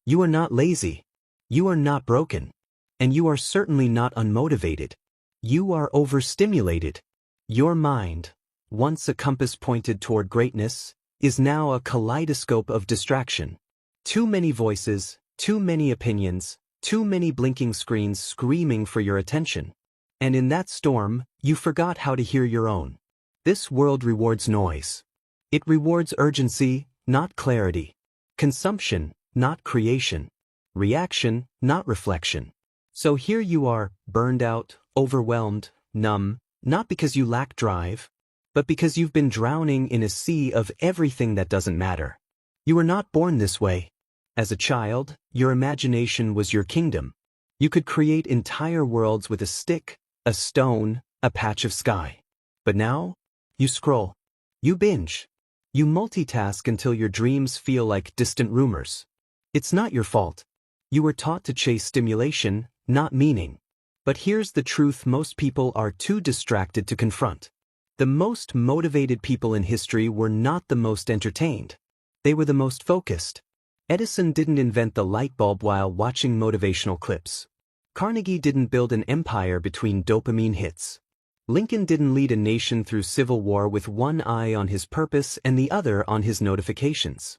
You are not lazy. You are not broken. And you are certainly not unmotivated. You are overstimulated. Your mind, once a compass pointed toward greatness, is now a kaleidoscope of distraction. Too many voices, too many opinions, too many blinking screens screaming for your attention. And in that storm, you forgot how to hear your own. This world rewards noise. It rewards urgency, not clarity. Consumption, not creation. Reaction, not reflection. So here you are, burned out, overwhelmed, numb, not because you lack drive, but because you've been drowning in a sea of everything that doesn't matter. You were not born this way. As a child, your imagination was your kingdom. You could create entire worlds with a stick, a stone, a patch of sky. But now, you scroll. You binge. You multitask until your dreams feel like distant rumors. It's not your fault. You were taught to chase stimulation, not meaning. But here's the truth most people are too distracted to confront. The most motivated people in history were not the most entertained. They were the most focused. Edison didn't invent the light bulb while watching motivational clips. Carnegie didn't build an empire between dopamine hits. Lincoln didn't lead a nation through civil war with one eye on his purpose and the other on his notifications.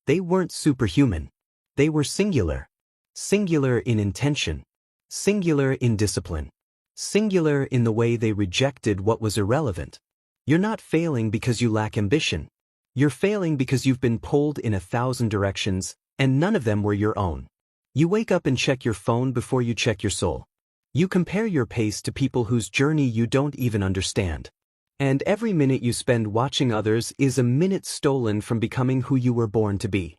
They weren't superhuman. They were singular. Singular in intention. Singular in discipline. Singular in the way they rejected what was irrelevant. You're not failing because you lack ambition. You're failing because you've been pulled in 1,000 directions, and none of them were your own. You wake up and check your phone before you check your soul. You compare your pace to people whose journey you don't even understand. And every minute you spend watching others is a minute stolen from becoming who you were born to be.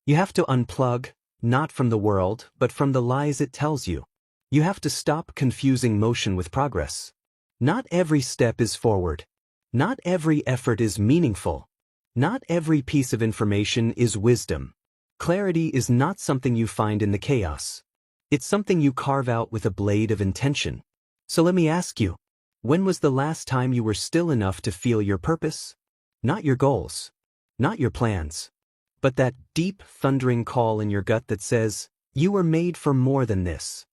You have to unplug, not from the world, but from the lies it tells you. You have to stop confusing motion with progress. Not every step is forward. Not every effort is meaningful. Not every piece of information is wisdom. Clarity is not something you find in the chaos. It's something you carve out with a blade of intention. So let me ask you, when was the last time you were still enough to feel your purpose? Not your goals. Not your plans. But that deep, thundering call in your gut that says, you were made for more than this.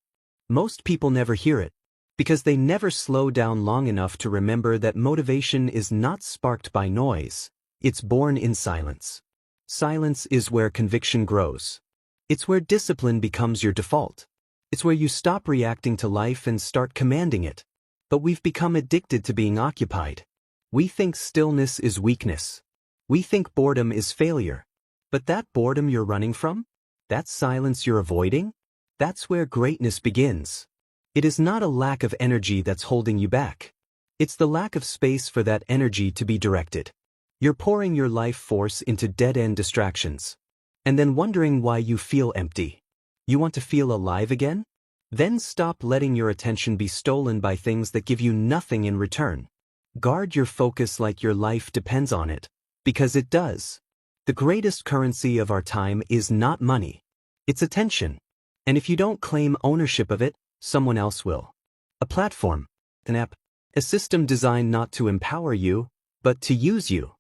Most people never hear it, because they never slow down long enough to remember that motivation is not sparked by noise, it's born in silence. Silence is where conviction grows. It's where discipline becomes your default. It's where you stop reacting to life and start commanding it. But we've become addicted to being occupied. We think stillness is weakness. We think boredom is failure. But that boredom you're running from? That silence you're avoiding? That's where greatness begins. It is not a lack of energy that's holding you back. It's the lack of space for that energy to be directed. You're pouring your life force into dead-end distractions. And then wondering why you feel empty. You want to feel alive again? Then stop letting your attention be stolen by things that give you nothing in return. Guard your focus like your life depends on it, because it does. The greatest currency of our time is not money. It's attention. And if you don't claim ownership of it, someone else will. A platform, an app, a system designed not to empower you, but to use you.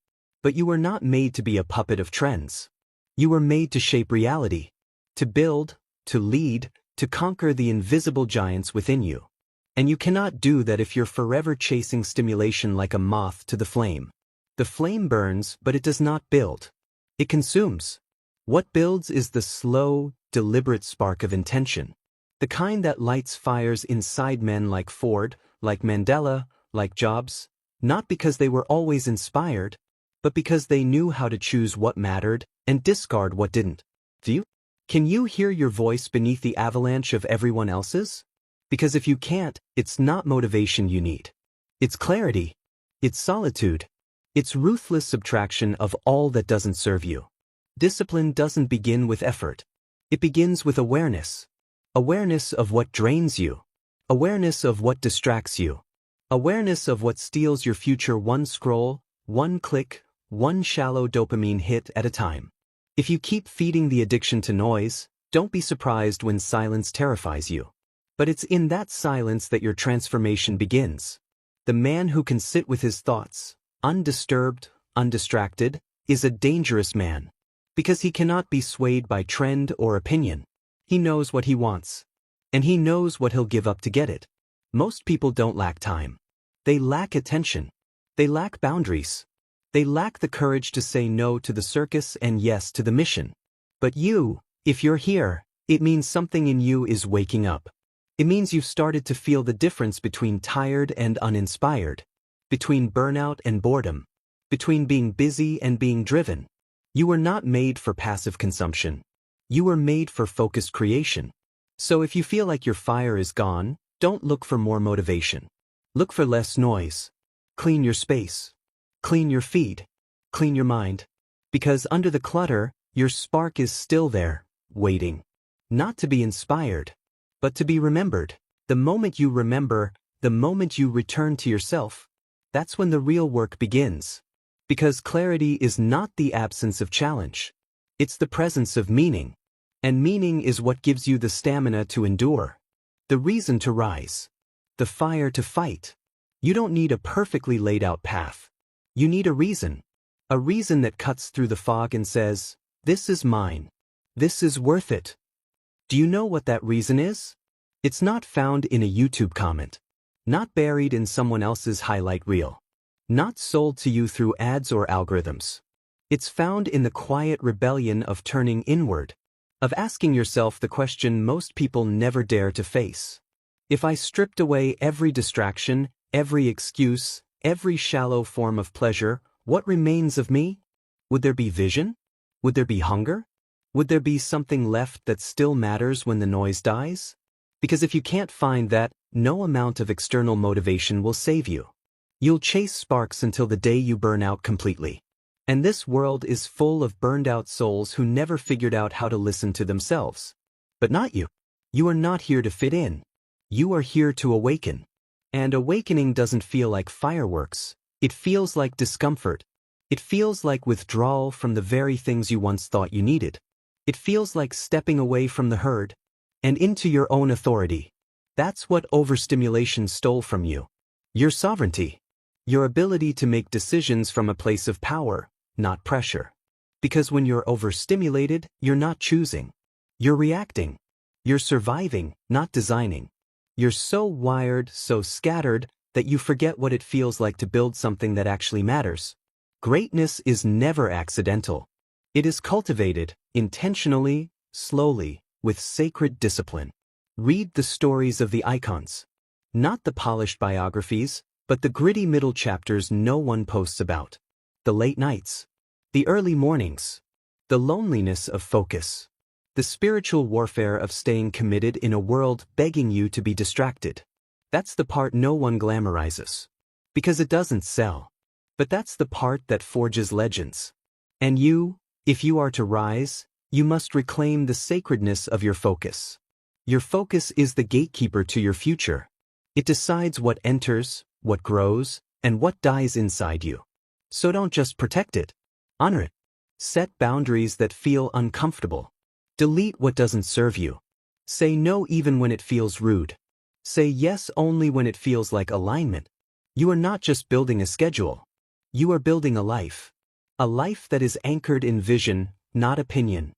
But you were not made to be a puppet of trends. You were made to shape reality, to build, to lead, to conquer the invisible giants within you. And you cannot do that if you're forever chasing stimulation like a moth to the flame. The flame burns, but it does not build. It consumes. What builds is the slow, deliberate spark of intention. The kind that lights fires inside men like Ford, like Mandela, like Jobs, not because they were always inspired, but because they knew how to choose what mattered and discard what didn't. Can you hear your voice beneath the avalanche of everyone else's? Because if you can't, it's not motivation you need. It's clarity. It's solitude. It's ruthless subtraction of all that doesn't serve you. Discipline doesn't begin with effort. It begins with awareness. Awareness of what drains you. Awareness of what distracts you. Awareness of what steals your future one scroll, one click, one shallow dopamine hit at a time. If you keep feeding the addiction to noise, don't be surprised when silence terrifies you. But it's in that silence that your transformation begins. The man who can sit with his thoughts, undisturbed, undistracted, is a dangerous man. Because he cannot be swayed by trend or opinion. He knows what he wants. And he knows what he'll give up to get it. Most people don't lack time. They lack attention. They lack boundaries. They lack the courage to say no to the circus and yes to the mission. But you, if you're here, it means something in you is waking up. It means you've started to feel the difference between tired and uninspired, between burnout and boredom, between being busy and being driven. You were not made for passive consumption. You were made for focused creation. So if you feel like your fire is gone, don't look for more motivation. Look for less noise. Clean your space. Clean your feed. Clean your mind. Because under the clutter, your spark is still there, waiting. Not to be inspired, but to be remembered. The moment you remember, the moment you return to yourself, that's when the real work begins. Because clarity is not the absence of challenge. It's the presence of meaning. And meaning is what gives you the stamina to endure. The reason to rise. The fire to fight. You don't need a perfectly laid out path. You need a reason. A reason that cuts through the fog and says, this is mine. This is worth it. Do you know what that reason is? It's not found in a YouTube comment. Not buried in someone else's highlight reel. Not sold to you through ads or algorithms. It's found in the quiet rebellion of turning inward. Of asking yourself the question most people never dare to face. If I stripped away every distraction, every excuse, every shallow form of pleasure, what remains of me? Would there be vision? Would there be hunger? Would there be something left that still matters when the noise dies? Because if you can't find that, no amount of external motivation will save you. You'll chase sparks until the day you burn out completely. And this world is full of burned out souls who never figured out how to listen to themselves. But not you. You are not here to fit in. You are here to awaken. And awakening doesn't feel like fireworks. It feels like discomfort. It feels like withdrawal from the very things you once thought you needed. It feels like stepping away from the herd and into your own authority. That's what overstimulation stole from you. Your sovereignty. Your ability to make decisions from a place of power, not pressure. Because when you're overstimulated, you're not choosing. You're reacting. You're surviving, not designing. You're so wired, so scattered, that you forget what it feels like to build something that actually matters. Greatness is never accidental. It is cultivated, intentionally, slowly, with sacred discipline. Read the stories of the icons. Not the polished biographies, but the gritty middle chapters no one posts about. The late nights. The early mornings. The loneliness of focus. The spiritual warfare of staying committed in a world begging you to be distracted. That's the part no one glamorizes. Because it doesn't sell. But that's the part that forges legends. And you, if you are to rise, you must reclaim the sacredness of your focus. Your focus is the gatekeeper to your future. It decides what enters, what grows, and what dies inside you. So don't just protect it. Honor it. Set boundaries that feel uncomfortable. Delete what doesn't serve you. Say no even when it feels rude. Say yes only when it feels like alignment. You are not just building a schedule. You are building a life. A life that is anchored in vision, not opinion.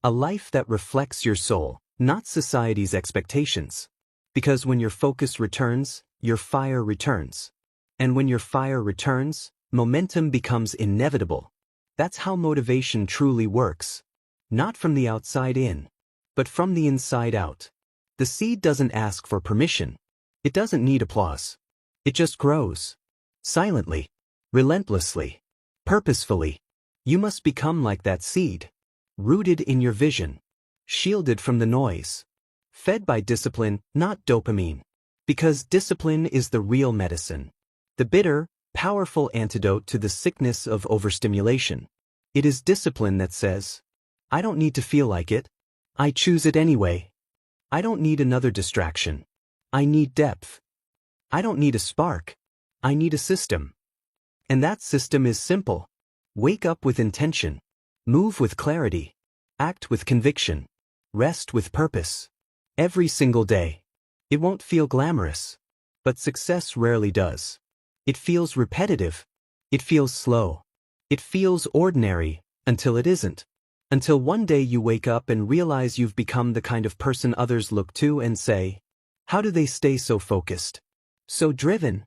A life that reflects your soul, not society's expectations. Because when your focus returns, your fire returns. And when your fire returns, momentum becomes inevitable. That's how motivation truly works. Not from the outside in, but from the inside out. The seed doesn't ask for permission. It doesn't need applause. It just grows. Silently. Relentlessly. Purposefully. You must become like that seed. Rooted in your vision. Shielded from the noise. Fed by discipline, not dopamine. Because discipline is the real medicine. The bitter, powerful antidote to the sickness of overstimulation. It is discipline that says, I don't need to feel like it. I choose it anyway. I don't need another distraction. I need depth. I don't need a spark. I need a system. And that system is simple. Wake up with intention. Move with clarity. Act with conviction. Rest with purpose. Every single day. It won't feel glamorous. But success rarely does. It feels repetitive. It feels slow. It feels ordinary, until it isn't. Until one day you wake up and realize you've become the kind of person others look to and say, how do they stay so focused, so driven?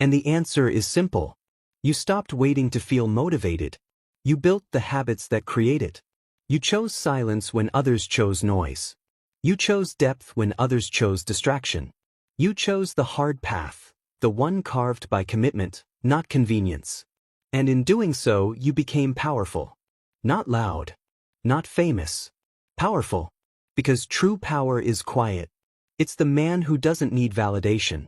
And the answer is simple. You stopped waiting to feel motivated. You built the habits that create it. You chose silence when others chose noise. You chose depth when others chose distraction. You chose the hard path, the one carved by commitment, not convenience. And in doing so, you became powerful. Not loud. Not famous. Powerful. Because true power is quiet. It's the man who doesn't need validation.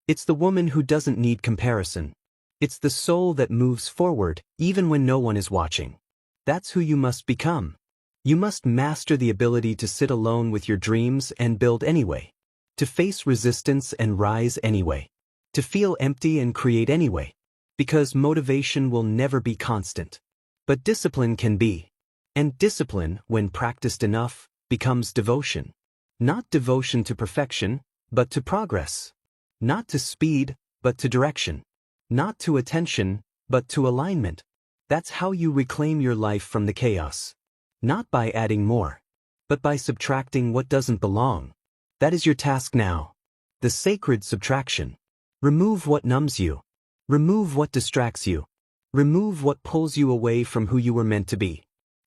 It's the woman who doesn't need comparison. It's the soul that moves forward, even when no one is watching. That's who you must become. You must master the ability to sit alone with your dreams and build anyway. To face resistance and rise anyway. To feel empty and create anyway. Because motivation will never be constant. But discipline can be. And discipline, when practiced enough, becomes devotion. Not devotion to perfection, but to progress. Not to speed, but to direction. Not to attention, but to alignment. That's how you reclaim your life from the chaos. Not by adding more, but by subtracting what doesn't belong. That is your task now. The sacred subtraction. Remove what numbs you. Remove what distracts you. Remove what pulls you away from who you were meant to be.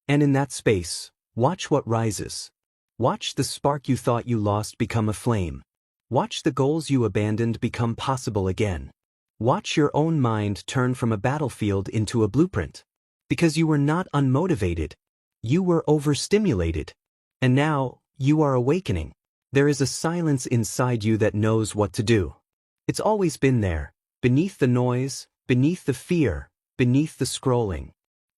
And in that space, watch what rises. Watch the spark you thought you lost become a flame. Watch the goals you abandoned become possible again. Watch your own mind turn from a battlefield into a blueprint. Because you were not unmotivated. You were overstimulated. And now, you are awakening. There is a silence inside you that knows what to do. It's always been there, beneath the noise, beneath the fear, beneath the scrolling.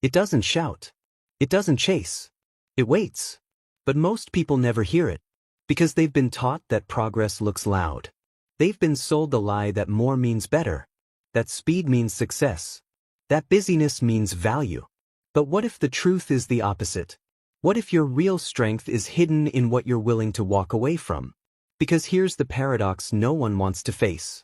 It doesn't shout. It doesn't chase. It waits. But most people never hear it. Because they've been taught that progress looks loud. They've been sold the lie that more means better. That speed means success. That busyness means value. But what if the truth is the opposite? What if your real strength is hidden in what you're willing to walk away from? Because here's the paradox no one wants to face.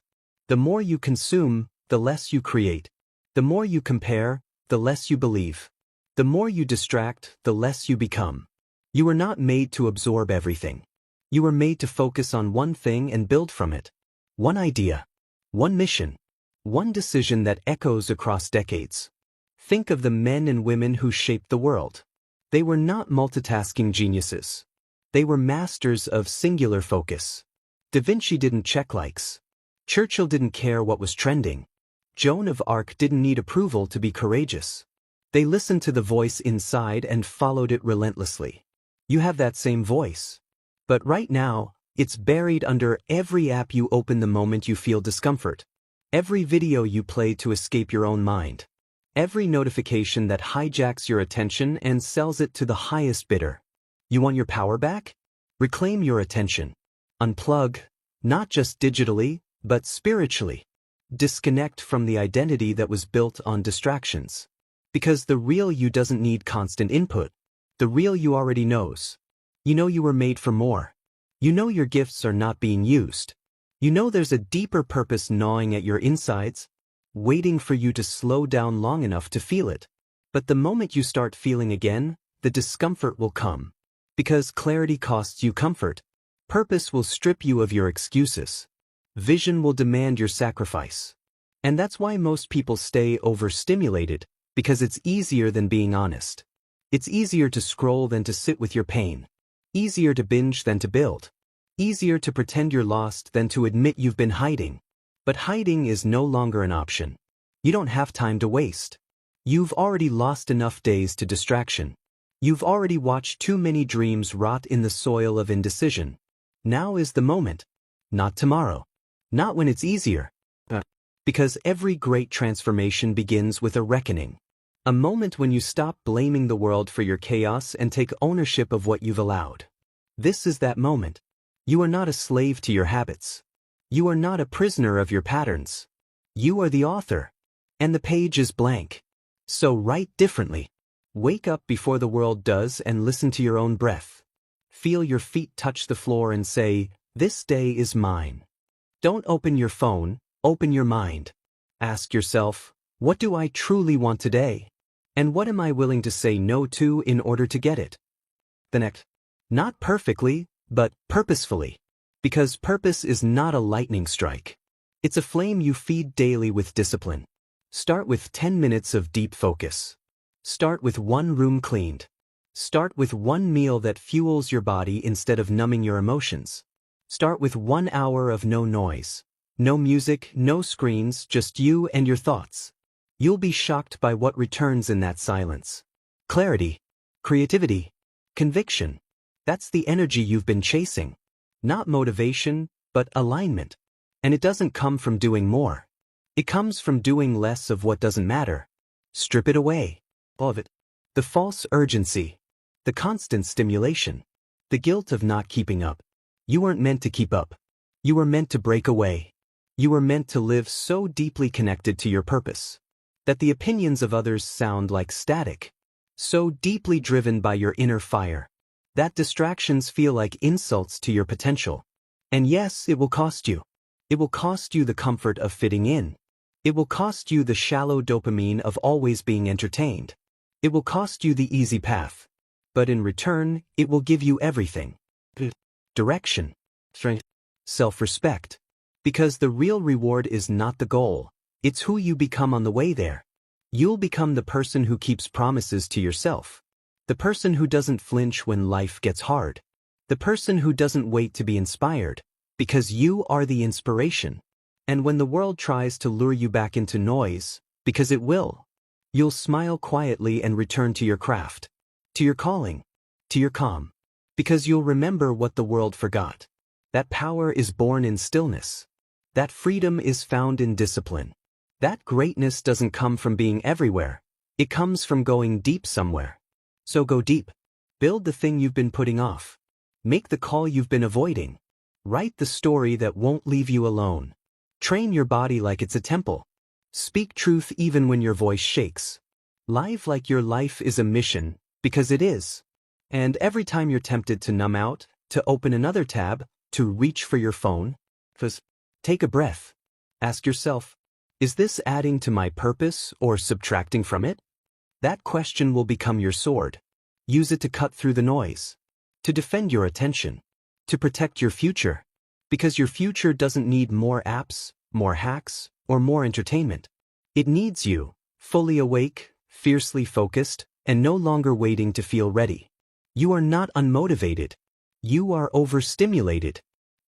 The more you consume, the less you create. The more you compare, the less you believe. The more you distract, the less you become. You were not made to absorb everything. You were made to focus on one thing and build from it. One idea. One mission. One decision that echoes across decades. Think of the men and women who shaped the world. They were not multitasking geniuses. They were masters of singular focus. Da Vinci didn't check likes. Churchill didn't care what was trending. Joan of Arc didn't need approval to be courageous. They listened to the voice inside and followed it relentlessly. You have that same voice. But right now, it's buried under every app you open the moment you feel discomfort. Every video you play to escape your own mind. Every notification that hijacks your attention and sells it to the highest bidder. You want your power back? Reclaim your attention. Unplug, not just digitally, but spiritually. Disconnect from the identity that was built on distractions. Because the real you doesn't need constant input. The real you already knows. You know you were made for more. You know your gifts are not being used. You know there's a deeper purpose gnawing at your insides, waiting for you to slow down long enough to feel it. But the moment you start feeling again, the discomfort will come. Because clarity costs you comfort. Purpose will strip you of your excuses. Vision will demand your sacrifice. And that's why most people stay overstimulated, because it's easier than being honest. It's easier to scroll than to sit with your pain. Easier to binge than to build. Easier to pretend you're lost than to admit you've been hiding. But hiding is no longer an option. You don't have time to waste. You've already lost enough days to distraction. You've already watched too many dreams rot in the soil of indecision. Now is the moment. Not tomorrow. Not when it's easier. Because every great transformation begins with a reckoning. A moment when you stop blaming the world for your chaos and take ownership of what you've allowed. This is that moment. You are not a slave to your habits. You are not a prisoner of your patterns. You are the author. And the page is blank. So write differently. Wake up before the world does and listen to your own breath. Feel your feet touch the floor and say, "This day is mine." Don't open your phone, open your mind. Ask yourself, what do I truly want today? And what am I willing to say no to in order to get it? The next. Not perfectly, but purposefully. Because purpose is not a lightning strike. It's a flame you feed daily with discipline. Start with 10 minutes of deep focus. Start with one room cleaned. Start with one meal that fuels your body instead of numbing your emotions. Start with 1 hour of no noise. No music, no screens, just you and your thoughts. You'll be shocked by what returns in that silence. Clarity, creativity, conviction. That's the energy you've been chasing. Not motivation, but alignment. And it doesn't come from doing more. It comes from doing less of what doesn't matter. Strip it away. All of it. The false urgency. The constant stimulation. The guilt of not keeping up. You weren't meant to keep up. You were meant to break away. You were meant to live so deeply connected to your purpose that the opinions of others sound like static. So deeply driven by your inner fire that distractions feel like insults to your potential. And yes, it will cost you. It will cost you the comfort of fitting in. It will cost you the shallow dopamine of always being entertained. It will cost you the easy path. But in return, it will give you everything. Direction. Strength. Self-respect. Because the real reward is not the goal. It's who you become on the way there. You'll become the person who keeps promises to yourself. The person who doesn't flinch when life gets hard. The person who doesn't wait to be inspired. Because you are the inspiration. And when the world tries to lure you back into noise, because it will, you'll smile quietly and return to your craft. To your calling. To your calm. Because you'll remember what the world forgot. That power is born in stillness. That freedom is found in discipline. That greatness doesn't come from being everywhere. It comes from going deep somewhere. So go deep. Build the thing you've been putting off. Make the call you've been avoiding. Write the story that won't leave you alone. Train your body like it's a temple. Speak truth even when your voice shakes. Live like your life is a mission, because it is. And every time you're tempted to numb out, to open another tab, to reach for your phone, take a breath. Ask yourself, is this adding to my purpose or subtracting from it? That question will become your sword. Use it to cut through the noise. To defend your attention. To protect your future. Because your future doesn't need more apps, more hacks, or more entertainment. It needs you, fully awake, fiercely focused, and no longer waiting to feel ready. You are not unmotivated. You are overstimulated.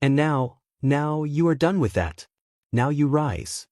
And now you are done with that. Now you rise.